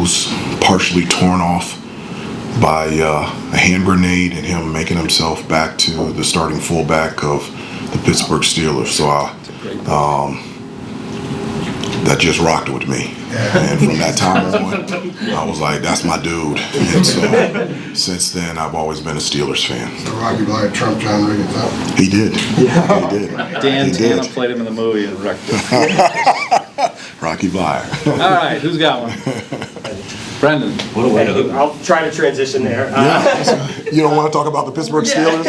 was partially torn off by a hand grenade and him making himself back to the starting fullback of the Pittsburgh Steelers. So that just rocked with me. And from that time on, I was like, that's my dude. And so since then, I've always been a Steelers fan. So Rocky Bleier trumped John Riggins, huh? He did. Yeah. He did. Dan Tana played him in the movie and wrecked it. Rocky Bleier. All right, who's got one? Brendan. I'll try to transition there. You don't want to talk about the Pittsburgh Steelers?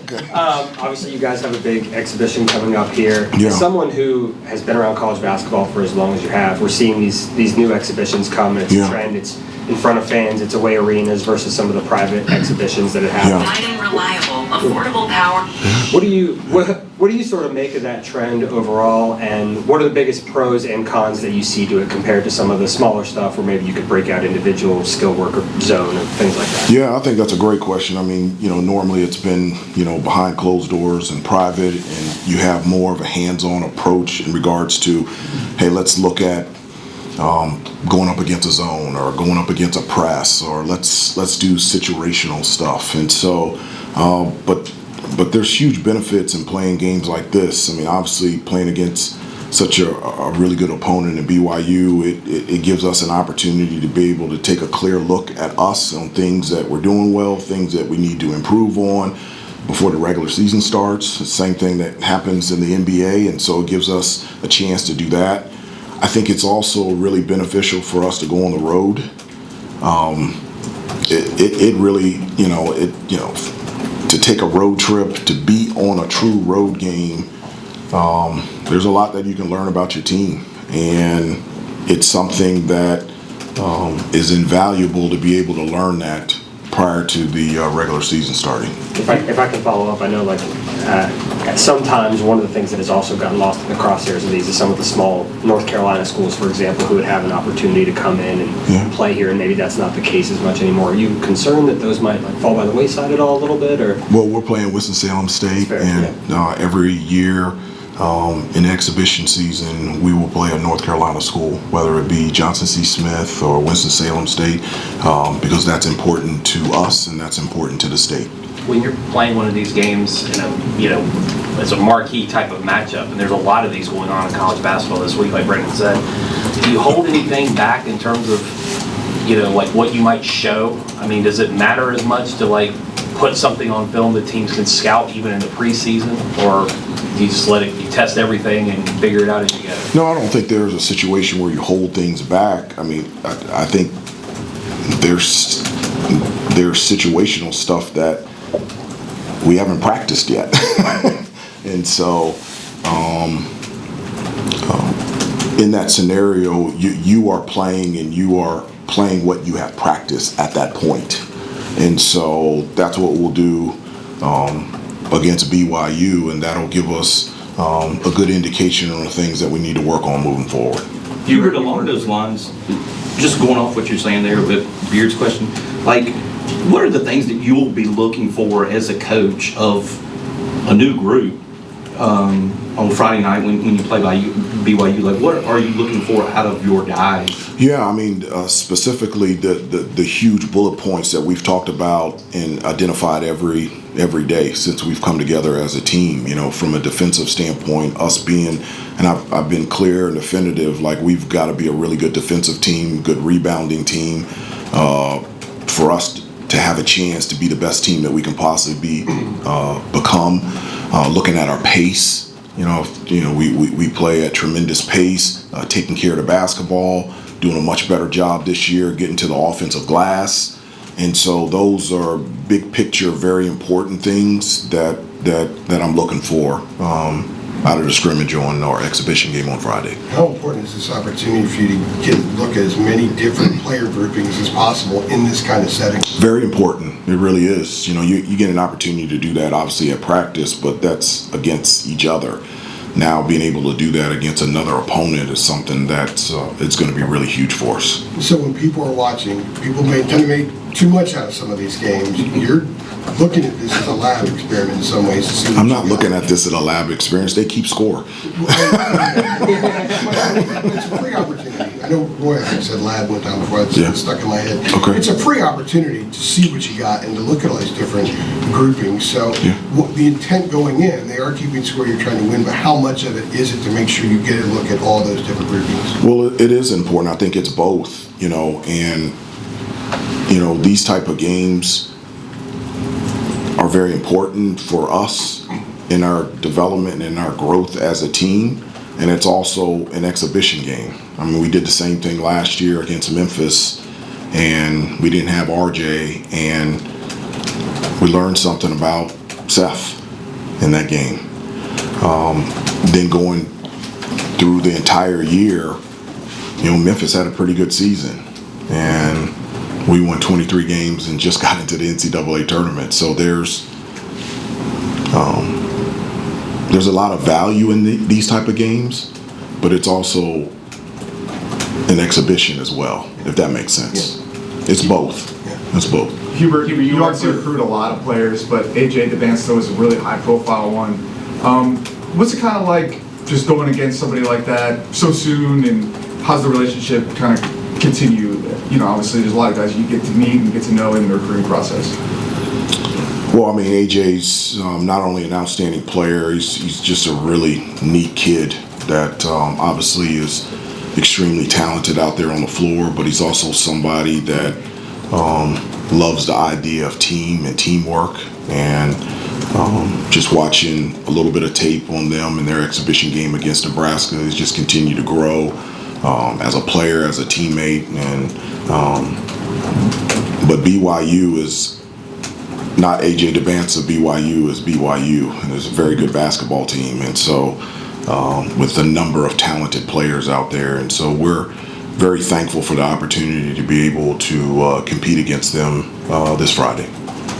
Okay. Obviously, you guys have a big exhibition coming up here. Yeah. As someone who has been around college basketball for as long as you have, we're seeing these new exhibitions come, and it's a trend. It's in front of fans. It's away arenas versus some of the private exhibitions that it has. Providing reliable, affordable power. What do you sort of make of that trend overall, and what are the biggest pros and cons that you see to it compared to some of the smaller stuff where maybe you could break out individual skill worker zone and things like that? Yeah, I think that's a great question. I mean, normally it's been, behind closed doors and private, and you have more of a hands-on approach in regards to, hey, let's look at going up against a zone or going up against a press, or let's do situational stuff. And so, but there's huge benefits in playing games like this. I mean, obviously playing against such a really good opponent in BYU, it gives us an opportunity to be able to take a clear look at us on things that we're doing well, things that we need to improve on before the regular season starts. The same thing that happens in the NBA, and so it gives us a chance to do that. I think it's also really beneficial for us to go on the road. It really, to take a road trip, to be on a true road game, there's a lot that you can learn about your team, and it's something that is invaluable to be able to learn that prior to the regular season starting. If I can follow up, I know sometimes one of the things that has also gotten lost in the crosshairs of these is some of the small North Carolina schools, for example, who would have an opportunity to come in and play here, and maybe that's not the case as much anymore. Are you concerned that those might fall by the wayside at all a little bit? Or? Well, we're playing Winston-Salem State, and every year in exhibition season, we will play a North Carolina school, whether it be Johnson C. Smith or Winston-Salem State, because that's important to us and that's important to the state. When you're playing one of these games, it's a marquee type of matchup, and there's a lot of these going on in college basketball this week, like Brendan said. Do you hold anything back in terms of, what you might show? I mean, does it matter as much to put something on film that teams can scout even in the preseason, or do you just you test everything and figure it out as you go? No, I don't think there's a situation where you hold things back. I mean, I think there's situational stuff that we haven't practiced yet. And so in that scenario, you are playing, and you are playing what you have practiced at that point. And so that's what we'll do against BYU, and that'll give us a good indication on the things that we need to work on moving forward. Hubert, along those lines, just going off what you're saying there with Beard's question, what are the things that you'll be looking for as a coach of a new group on Friday night when you play BYU? What are you looking for out of your guys? Yeah, I mean, specifically the huge bullet points that we've talked about and identified every day since we've come together as a team. From a defensive standpoint, us being, and I've been clear and definitive, we've got to be a really good defensive team, good rebounding team, for us to have a chance to be the best team that we can possibly become. Looking at our pace, we play at tremendous pace, taking care of the basketball, doing a much better job this year getting to the offensive glass. And so those are big picture, very important things that I'm looking for out of the scrimmage on our exhibition game on Friday. How important is this opportunity for you to look at as many different player groupings as possible in this kind of setting? Very important. It really is. You get an opportunity to do that obviously at practice, but that's against each other. Now being able to do that against another opponent is something that's it's going to be really huge for us. So when people are watching, people may tend to make too much out of some of these games. You're looking at this as a lab experiment in some ways to see what I'm you not got. looking at this as a lab experience. They keep score. It's a free opportunity. I know Roy, I said lab one time before, it's Yeah. stuck in my head. Okay. It's a free opportunity to see what you got and to look at all these different groupings. So Yeah. the intent going in, they are keeping score, you're trying to win, but how much of it is it to make sure you get a look at all those different groupings? Well, it is important. I think it's both, and, these type of games are very important for us in our development and our growth as a team. And it's also an exhibition game. I mean, we did the same thing last year against Memphis, and we didn't have RJ, and we learned something about Seth in that game. Then going through the entire year, Memphis had a pretty good season, and we won 23 games and just got into the NCAA tournament. So there's a lot of value in these type of games, but it's also an exhibition as well, if that makes sense. It's both. It's both. Hubert, you obviously recruit a lot of players, but AJ DeBansto is a really high-profile one. What's it kind of like just going against somebody like that so soon, and how's the relationship kind of continue? Obviously there's a lot of guys you get to meet and get to know in the recruiting process. Well, I mean, AJ's not only an outstanding player, he's just a really neat kid that obviously is extremely talented out there on the floor, but he's also somebody that loves the idea of team and teamwork, and just watching a little bit of tape on them in their exhibition game against Nebraska, he's just continued to grow as a player, as a teammate, and but BYU is not AJ DeBanza. BYU is BYU, and it's a very good basketball team, and so with a number of talented players out there, and so we're very thankful for the opportunity to be able to compete against them this Friday.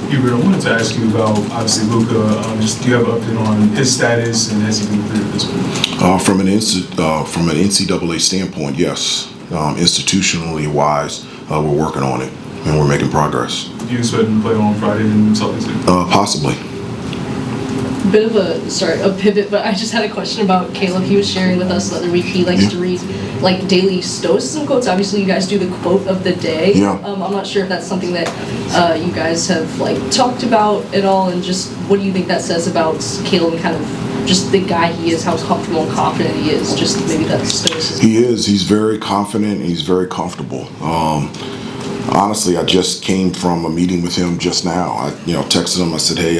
Hubert, I wanted to ask you about, obviously, Luka. Just do you have an update on his status, and has he been cleared at this point? From an NCAA standpoint, yes. Institutionally wise, we're working on it, and we're making progress. Do you expect him to play on Friday in Salt Lake City? Possibly. Bit of a pivot, but I just had a question about Caleb. He was sharing with us the other week. He likes to read like daily stoicism quotes. Obviously, you guys do the quote of the day. Yeah. I'm not sure if that's something that you guys have talked about at all, and just what do you think that says about Caleb and kind of just the guy he is, how comfortable and confident he is. Just maybe that stoicism. He is. He's very confident. And he's very comfortable. Honestly, I just came from a meeting with him just now. I texted him. I said, hey,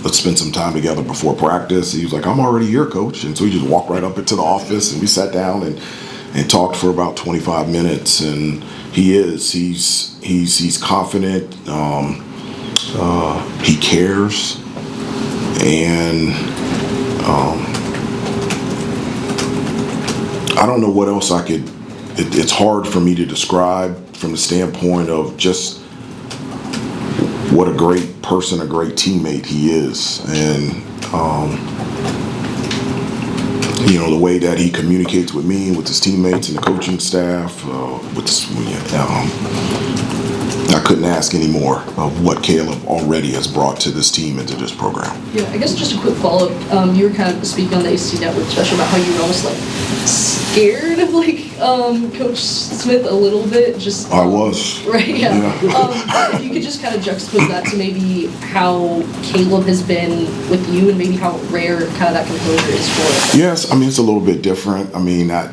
let's spend some time together before practice. He was like, I'm already here, coach. And so he just walked right up into the office, and we sat down and talked for about 25 minutes. And he's confident. He cares. And I don't know what else it's hard for me to describe from the standpoint of just what a great person, a great teammate he is. And, the way that he communicates with me, with his teammates and the coaching staff, I couldn't ask any more of what Caleb already has brought to this team and to this program. Yeah, I guess just a quick follow-up. You were kind of speaking on the AC Network special about how you were almost scared of Coach Smith a little bit. Just I was. Right, yeah. If you could just kind of juxtapose that to maybe how Caleb has been with you, and maybe how rare kind of that composure is for us. Yes, I mean, it's a little bit different. I mean, I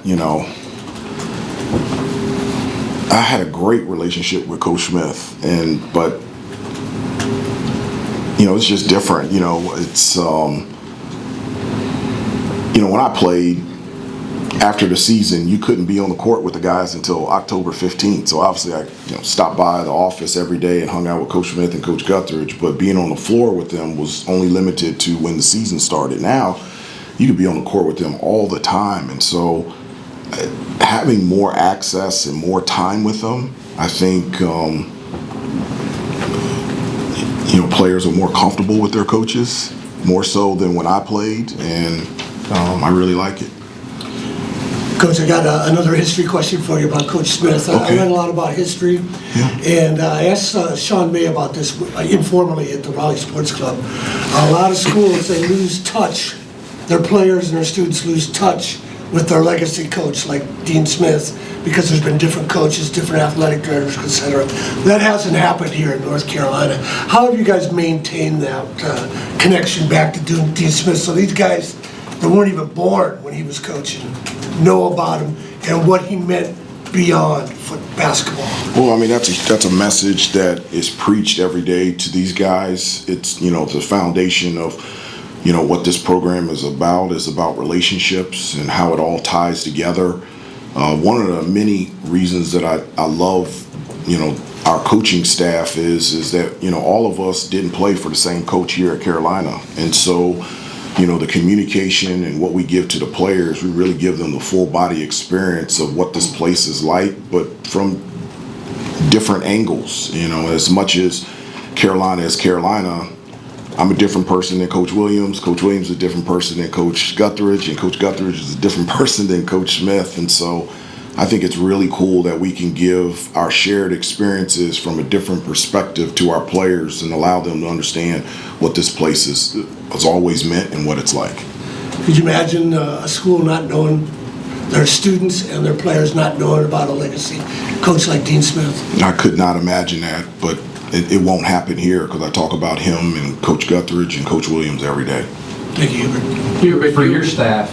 had a great relationship with Coach Smith, but it's just different. It's when I played after the season, you couldn't be on the court with the guys until October 15th. So obviously, I stopped by the office every day and hung out with Coach Smith and Coach Guthridge. But being on the floor with them was only limited to when the season started. Now, you could be on the court with them all the time, and so having more access and more time with them, I think players are more comfortable with their coaches, more so than when I played, and I really like it. Coach, I got another history question for you about Coach Smith. I read a lot about history, and I asked Sean May about this informally at the Raleigh Sports Club. A lot of schools, they lose touch. Their players and their students lose touch with their legacy coach, like Dean Smith, because there's been different coaches, different athletic directors, etc. That hasn't happened here in North Carolina. How have you guys maintained that connection back to Dean Smith? So these guys that weren't even born when he was coaching know about him and what he meant beyond basketball. Well, I mean, that's a message that is preached every day to these guys. It's, the foundation of, what this program is about relationships and how it all ties together. One of the many reasons that I love, our coaching staff is that, all of us didn't play for the same coach here at Carolina. And so, the communication and what we give to the players, we really give them the full body experience of what this place is like, but from different angles. As much as Carolina is Carolina, I'm a different person than Coach Williams. Coach Williams is a different person than Coach Guthridge, and Coach Guthridge is a different person than Coach Smith. And so I think it's really cool that we can give our shared experiences from a different perspective to our players and allow them to understand what this place has always meant and what it's like. Could you imagine a school not knowing, their students and their players not knowing about a legacy coach like Dean Smith? I could not imagine that, but it won't happen here because I talk about him and Coach Guthridge and Coach Williams every day. Thank you, Hubert. Hubert, for your staff,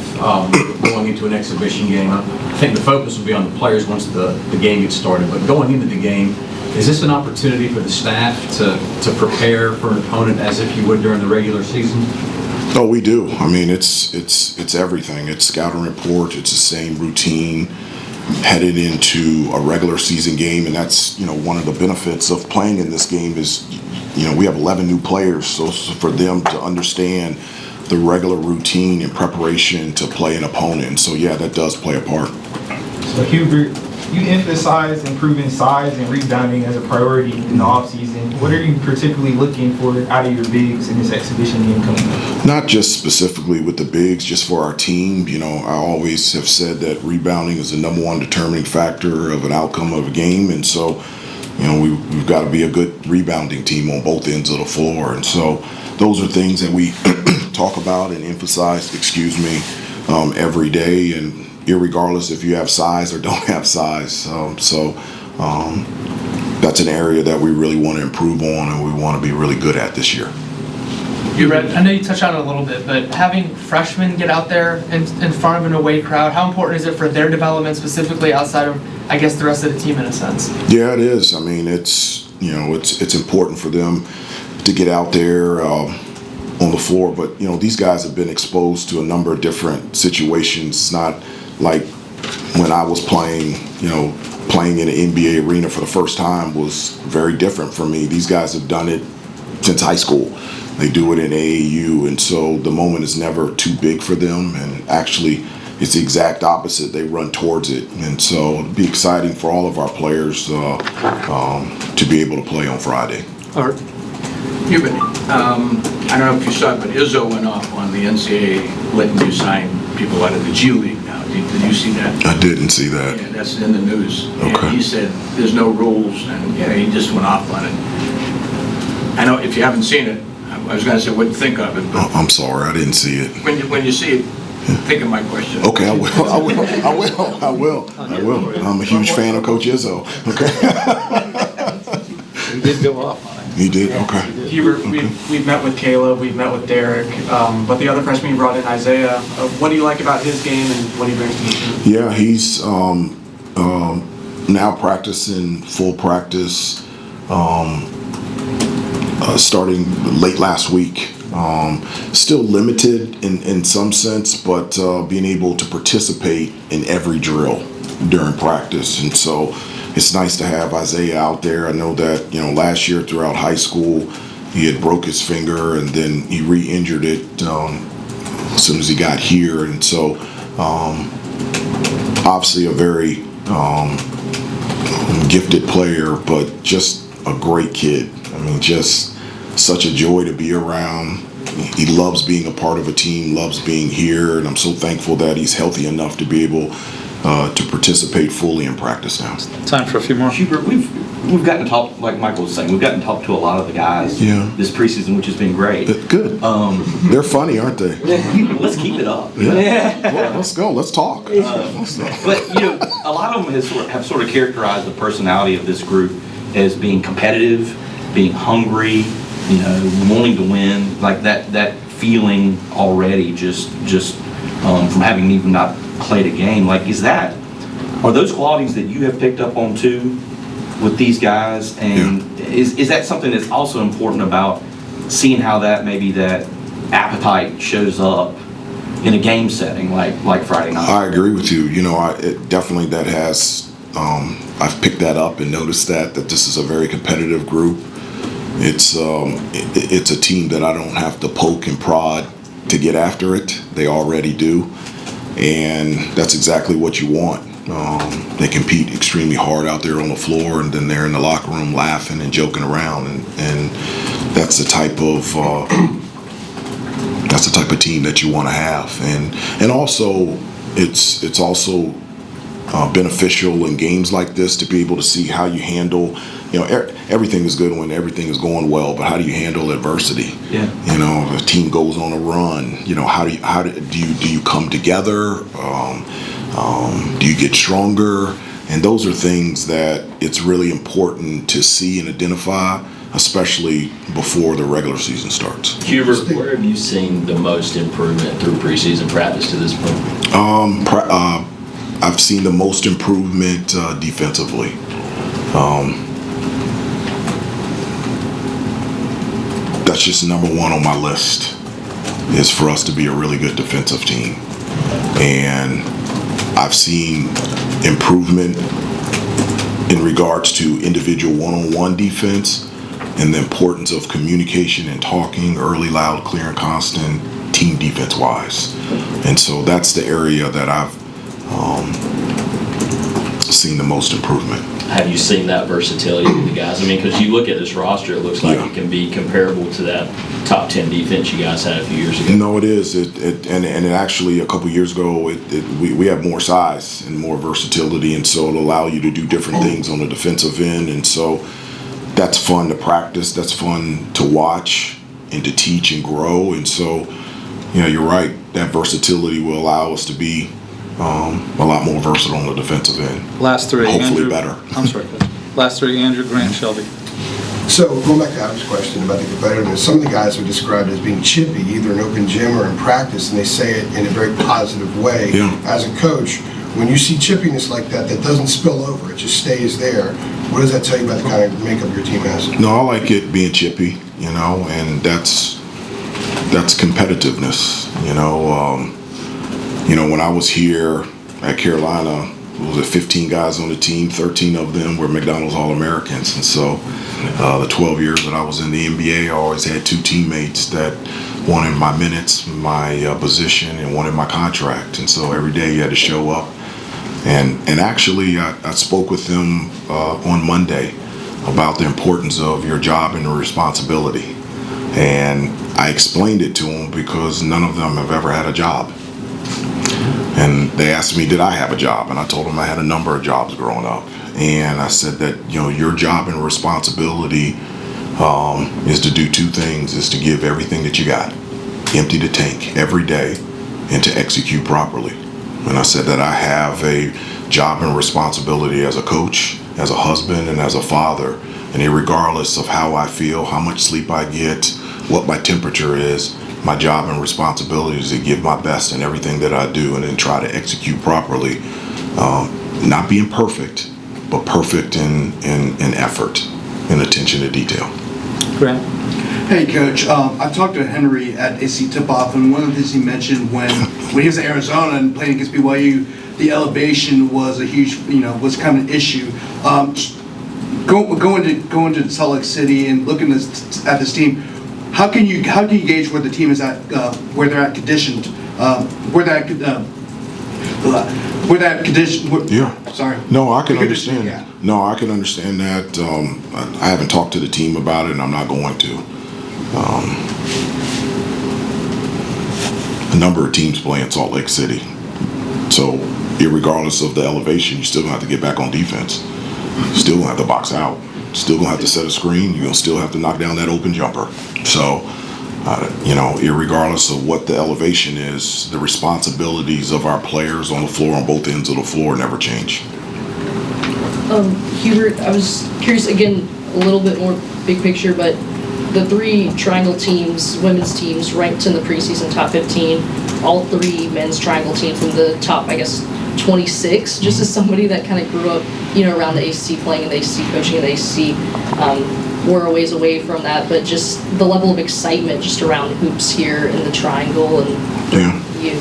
going into an exhibition game, I think the focus will be on the players once the game gets started. But going into the game, is this an opportunity for the staff to prepare for an opponent as if you would during the regular season? Oh, we do. I mean, it's everything. It's scouting report. It's the same routine headed into a regular season game, and that's one of the benefits of playing in this game is we have 11 new players, so for them to understand the regular routine and preparation to play an opponent. And so yeah, that does play a part. So Hubert, you emphasize improving size and rebounding as a priority in the offseason. What are you particularly looking for out of your bigs in this exhibition game coming up? Not just specifically with the bigs, just for our team. I always have said that rebounding is the number one determining factor of an outcome of a game. And so, we've got to be a good rebounding team on both ends of the floor. And so those are things that we talk about and emphasize, every day, and irregardless if you have size or don't have size. That's an area that we really want to improve on and we want to be really good at this year. I know you touched on it a little bit, but having freshmen get out there in front of an away crowd, how important is it for their development specifically outside of, I guess, the rest of the team in a sense? Yeah, it is. I mean, it's important for them to get out there on the floor, but these guys have been exposed to a number of different situations. It's not like when I was playing in an NBA arena for the first time was very different for me. These guys have done it since high school. They do it in AAU, and so the moment is never too big for them, and actually it's the exact opposite. They run towards it, and so it'll be exciting for all of our players to be able to play on Friday. All right. Hubert, I don't know if you saw it, but Izzo went off on the NCAA letting you sign people out of the G League now. Did you see that? I didn't see that. Yeah, that's in the news. Okay. And he said there's no rules, and he just went off on it. I know if you haven't seen it, I was going to say what to think of it. But I'm sorry, I didn't see it. When you see it, think of my question. Okay, I will. I'm a huge fan of Coach Izzo. Okay. He did go off on it. He did? Okay. Hubert, we've met with Caleb, we've met with Derek, but the other freshman you brought in, Isaiah, what do you like about his game and what he brings to the team? Yeah, he's now practicing full practice, starting late last week. Still limited in some sense, but being able to participate in every drill during practice. And so it's nice to have Isaiah out there. I know that, last year throughout high school, he had broke his finger and then he re-injured it as soon as he got here. And so obviously a very gifted player, but just a great kid. I mean, just such a joy to be around. He loves being a part of a team, loves being here, and I'm so thankful that he's healthy enough to be able to participate fully in practice now. Time for a few more. Hubert, we've gotten to talk, like Michael was saying, we've gotten to talk to a lot of the guys this preseason, which has been great. Good. They're funny, aren't they? Let's keep it up. Yeah. Well, let's go. Let's talk. But a lot of them have sort of characterized the personality of this group as being competitive, being hungry, wanting to win, like that feeling already just from having even not played a game. Like, are those qualities that you have picked up on too with these guys? And is that something that's also important about seeing how that appetite shows up in a game setting like Friday night? I agree with you. It definitely that has. I've picked that up and noticed that this is a very competitive group. It's a team that I don't have to poke and prod to get after it. They already do, and that's exactly what you want. They compete extremely hard out there on the floor, and then they're in the locker room laughing and joking around, and that's the type of team that you want to have. And also it's also beneficial in games like this to be able to see how you handle. Everything is good when everything is going well, but how do you handle adversity? Yeah. If a team goes on a run, how do you come together? Do you get stronger? And those are things that it's really important to see and identify, especially before the regular season starts. Hubert, where have you seen the most improvement through preseason practice to this point? I've seen the most improvement defensively. That's just number one on my list, is for us to be a really good defensive team. And I've seen improvement in regards to individual one-on-one defense and the importance of communication and talking early, loud, clear, and constant team defense-wise. And so that's the area that I've seen the most improvement. Have you seen that versatility with the guys? I mean, because you look at this roster, it looks like it can be comparable to that top 10 defense you guys had a few years ago. No, it is. And it actually, a couple years ago, we have more size and more versatility, and so it'll allow you to do different things on the defensive end. And so that's fun to practice. That's fun to watch and to teach and grow. And so, you're right. That versatility will allow us to be a lot more versatile on the defensive end. Last three. Hopefully Andrew, better. I'm sorry. Last three, Andrew, Grant, Shelby. So going back to Adam's question about the competitiveness, some of the guys are described as being chippy, either in open gym or in practice, and they say it in a very positive way. As a coach, when you see chippiness like that doesn't spill over, it just stays there, what does that tell you about the kind of makeup your team has? No, I like it being chippy, and that's competitiveness, when I was here at Carolina, was it 15 guys on the team, 13 of them were McDonald's All-Americans. And so the 12 years that I was in the NBA, I always had two teammates that wanted my minutes, my position, and wanted my contract. And so every day you had to show up. And actually, I spoke with them on Monday about the importance of your job and the responsibility. And I explained it to them because none of them have ever had a job. And they asked me, did I have a job? And I told them I had a number of jobs growing up. And I said that, your job and responsibility is to do two things, is to give everything that you got, empty the tank every day, and to execute properly. And I said that I have a job and responsibility as a coach, as a husband, and as a father. And regardless of how I feel, how much sleep I get, what my temperature is, my job and responsibility is to give my best in everything that I do and then try to execute properly. Not being perfect, but perfect in effort and attention to detail. Grant? Hey, Coach. I talked to Henry at AC Tip-Off, and one of the things he mentioned when he was in Arizona and playing against BYU, the elevation was a huge, was kind of an issue. Going to Salt Lake City and looking at this team, how can you gauge where the team is at, where they're at conditioned, Sorry. No, I can understand. No, I can understand that. I haven't talked to the team about it, and I'm not going to. A number of teams play in Salt Lake City, so irregardless of the elevation, you still gonna have to get back on defense. Still gonna have to box out. Still gonna have to set a screen. You're gonna still have to knock down that open jumper. So, irregardless of what the elevation is, the responsibilities of our players on the floor, on both ends of the floor, never change. Hubert, I was curious, again, a little bit more big picture, but the 3 triangle teams, women's teams, ranked in the preseason top 15, all 3 men's triangle teams from the top, I guess, 26, just as somebody that kind of grew up, around the ACC, playing in the ACC, coaching in the ACC, we're a ways away from that, but just the level of excitement just around hoops here in the triangle and you.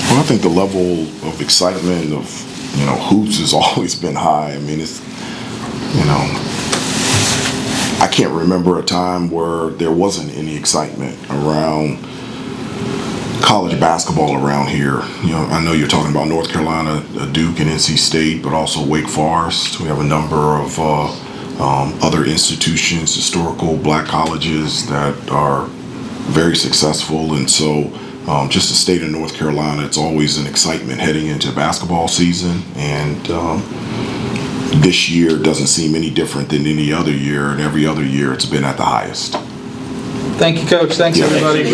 Well, I think the level of excitement of, hoops has always been high. I mean, it's, I can't remember a time where there wasn't any excitement around college basketball around here. I know you're talking about North Carolina, Duke, and NC State, but also Wake Forest. We have a number of other institutions, historical black colleges that are very successful, and so just the state of North Carolina, it's always an excitement heading into basketball season, and this year doesn't seem any different than any other year, and every other year it's been at the highest. Thank you, Coach. Thanks, everybody.